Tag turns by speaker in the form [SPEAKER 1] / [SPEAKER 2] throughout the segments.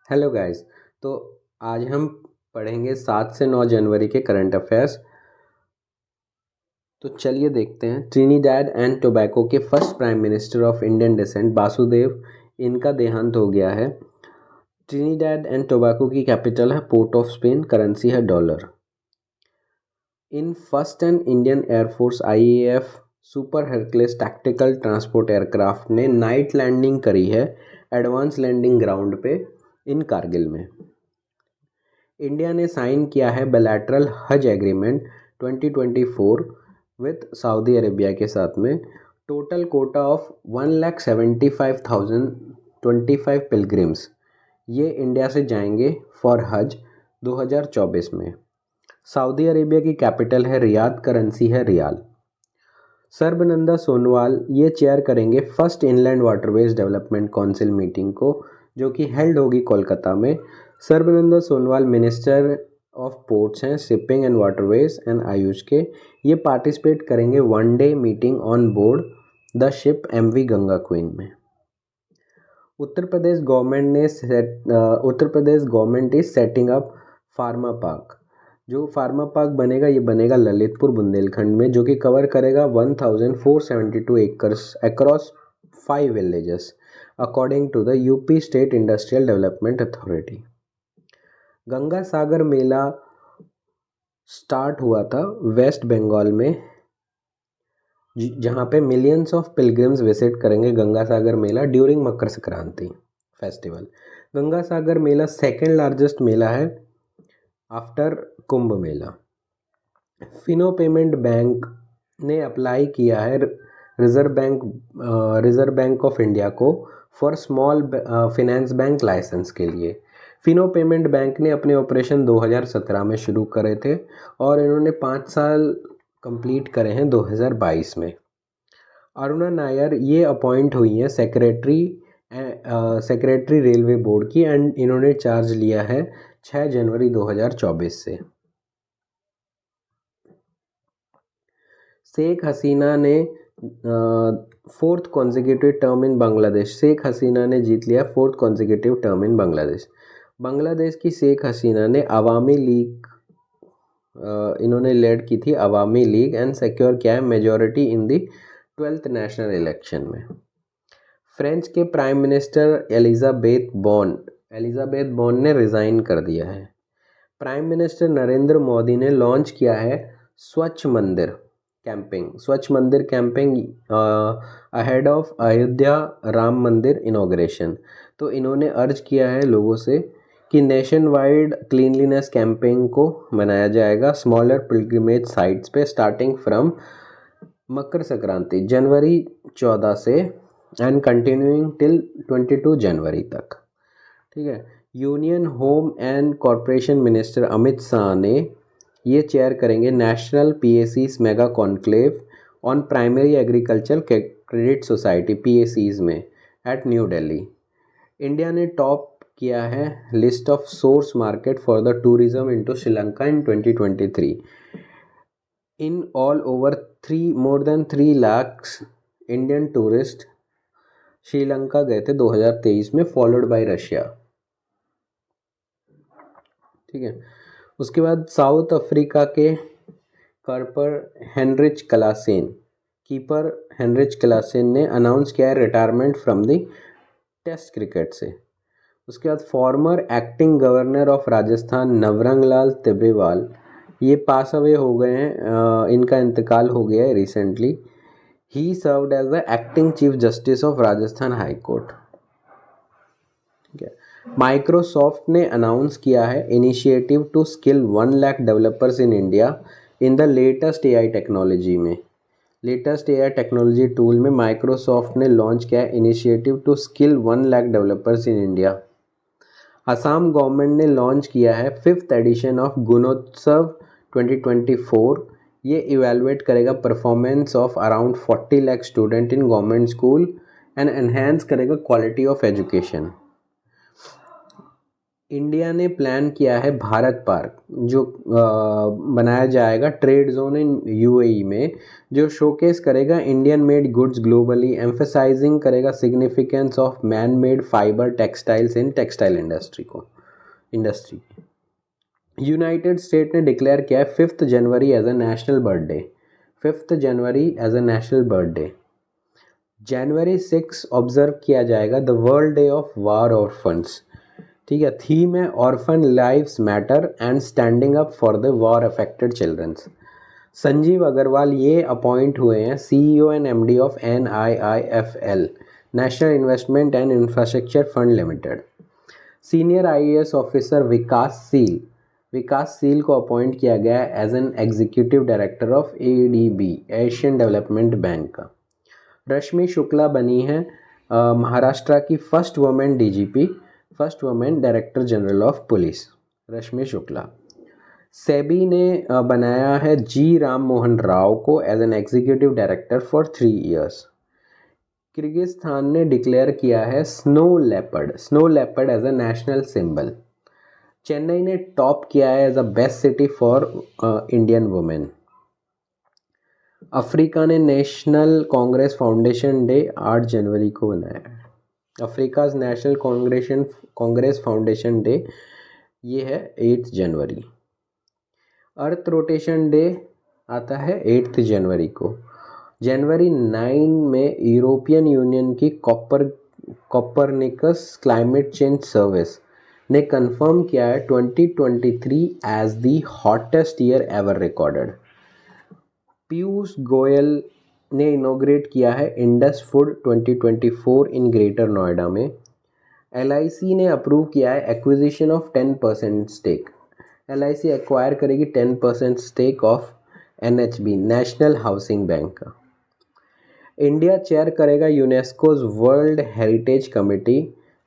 [SPEAKER 1] Hello guys. तो आज हम पढ़ेंगे 7 से 9 जनवरी के करंट अफेयर्स। तो चलिए देखते हैं। ट्रिनिडैड एंड टोबैको के first prime minister of Indian descent Vasudev, इनका देहांत हो गया है। ट्रिनिडैड एंड टोबैको की कैपिटल है पोर्ट ऑफ स्पेन, करेंसी है dollar. In first and Indian air force IAF super Hercules tactical transport aircraft ने नाइट लैंडिंग करी है एडवांस लैंडिंग ग्राउंड पे इन कारगिल में। इंडिया ने साइन किया है बायलैटरल हज एग्रीमेंट 2024 विद सऊदी अरेबिया के साथ में। टोटल कोटा ऑफ 1,75,025 पिलग्रिम्स ये इंडिया से जाएंगे फॉर हज 2024 में। सऊदी अरेबिया की कैपिटल है रियाद, करेंसी है रियाल। सर्बानंद सोनोवाल ये चेयर करेंगे first inland waterways development council meeting को, जो कि हेल्ड होगी कोलकाता में। Sarbananda Sonowal minister of ports हैं, shipping and waterways and AYUSH के। ये पार्टिसिपेट करेंगे one day meeting on board the ship MV Ganga queen में। Uttar Pradesh government is setting up pharma park. जो फार्मा पार्क बनेगा ये बनेगा ललितपुर बुंदेलखंड में, जो कि कवर करेगा 1472 acres across 5 villages according to the UP state industrial development authority. Ganga Sagar Mela start हुआ था वेस्ट बंगाल में, जहाँ पे मिलियंस ऑफ पिलग्रिम्स विजिट करेंगे Ganga Sagar Mela during Makar Sankranti festival. Ganga Sagar Mela second largest mela है after Kumbh Mela. Fino payment bank ने अप्लाई किया है रिजर्व बैंक ऑफ इंडिया को for small finance bank license के लिए। फिनो पेमेंट बैंक ने अपने ऑपरेशन 2017 में शुरू करे थे और इन्होंने 5 साल कंप्लीट करे हैं 2022 में। अरुणा नायर ये अपॉइंट हुई हैं सेक्रेटरी रेलवे बोर्ड की एंड इन्होंने चार्ज लिया है 6 जनवरी 2024 से। शेख हसीना ने fourth consecutive term in Bangladesh. Sheikh Hasina ने जीत लिया fourth consecutive term in Bangladesh. Bangladesh की शेख हसीना ने अवामी लीग इन्होंने लेड की थी अवामी लीग एंड सिक्योर किया है मेजॉरिटी इन दी 12th नेशनल इलेक्शन में। फ्रेंच के प्राइम मिनिस्टर एलिजाबेथ बॉन ने रिज़ाइन कर दिया है। प्राइम मिनिस्टर नरेंद्र मोदी ने लॉन्च किया है स्वच्छ मंदिर camping ahead of Ayodhya Ram मंदिर इनॉग्रेशन। तो इन्होंने अर्ज किया है लोगों से कि नेशन वाइड क्लीनलीनेस कैंपेन को मनाया जाएगा स्मॉलर पिलग्रिमेज साइट्स पे स्टार्टिंग फ्रॉम मकर संक्रांति जनवरी 14 से एंड कंटिन्यूइंग टिल 22 जनवरी तक। ठीक है। Union home and corporation minister Amit Shah ने ये चेयर करेंगे national PACs mega conclave on primary agriculture credit society PACs में एट न्यू दिल्ली। इंडिया ने टॉप किया है list of source market for the tourism into Sri Lanka in 2023। In all over more than 3 lakh Indian tourist Sri Lanka गए थे 2023 में, followed by Russia. ठीक है। उसके बाद साउथ अफ्रीका के कीपर हेनरिच क्लासेन ने अनाउंस किया है retirement from the test cricket से। उसके बाद former acting governor of Rajasthan Navrang Lal Tibrewal ये पास अवे हो गए हैं, इनका इंतकाल हो गया है recently. He served as the acting chief justice of Rajasthan high court. ठीक है। माइक्रोसॉफ्ट ने अनाउंस किया है initiative to skill 1 lakh developers in India in the latest AI technology में। लेटेस्ट AI टेक्नोलॉजी टूल में माइक्रोसॉफ्ट ने लॉन्च किया है initiative to skill 1 lakh developers in India. Assam government ने लॉन्च किया है 5th एडिशन ऑफ गुणोत्सव 2024। ये इवेलुएट करेगा performance of around 40 lakh student in government school and enhance करेगा क्वालिटी ऑफ एजुकेशन। इंडिया ने प्लान किया है भारत पार्क, जो बनाया जाएगा ट्रेड जोन इन यूएई में, जो शोकेस करेगा Indian made goods globally, emphasising करेगा significance of man made fibre textiles in textile industry. United State ने डिक्लेयर किया है 5 जनवरी एज अ नेशनल बर्थडे। 5 जनवरी एज अ नेशनल बर्थडे। जनवरी 6 ऑब्जर्व किया जाएगा the world day of war orphans. ठीक है, थीम है orphan lives matter and standing up for the war affected childrens. Sanjeev Agarwal ये अपॉइंट हुए हैं CEO and MD of NIIFL, national investment and infrastructure fund limited. Senior IAS officer Vikas Sheel को appoint किया गया है as an executive director of ADB, Asian development bank का। रश्मि शुक्ला बनी है महाराष्ट्र की first women DGP, first women director general of police, Rashmi Shukla. SEBI ने बनाया है जी राम मोहन राव को as an executive director for 3 years. Kyrgyzstan ने डिक्लेयर किया है snow leopard as a national symbol. Chennai ने टॉप किया है as a best city for Indian women. Africa ने नेशनल कांग्रेस फाउंडेशन डे 8 जनवरी को मनाया है। Africa's National Congress Foundation Day ये है 8 जनवरी। अर्थ रोटेशन डे आता है 8 जनवरी को। जनवरी 9 में यूरोपियन यूनियन की कॉपरनिकस क्लाइमेट चेंज सर्विस ने कंफर्म किया है 2023 as the hottest year ever recorded. Piyush Goyal ने इनोग्रेट किया है Indus food 2024 in Greater Noida में। LIC ने अप्रूव किया है acquisition of 10% stake. LIC acquire करेगी 10% stake of NHB, National Housing Bank का। इंडिया चेयर करेगा UNESCO's World Heritage Committee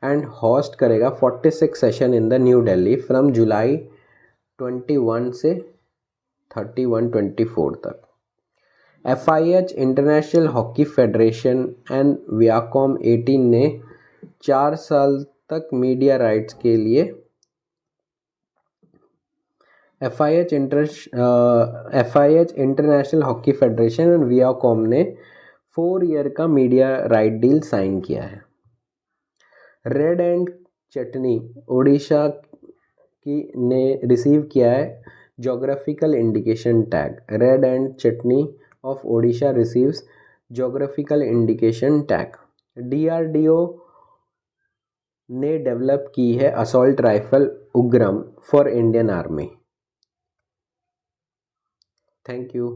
[SPEAKER 1] and host करेगा 46 session in the new Delhi from जुलाई 21 से 31-24 तक। FIH international hockey federation and Viacom 18 ने 4 साल तक मीडिया राइट्स के लिए FIH international hockey federation and Viacom ने 4 ईयर का मीडिया राइट डील साइन किया है। रेड एंड चटनी ओडिशा की ने रिसीव किया है geographical indication tag. Red and chutney of Odisha receives geographical indication tag. DRDO ने डेवलप की है assault rifle उग्रम for Indian army. Thank you.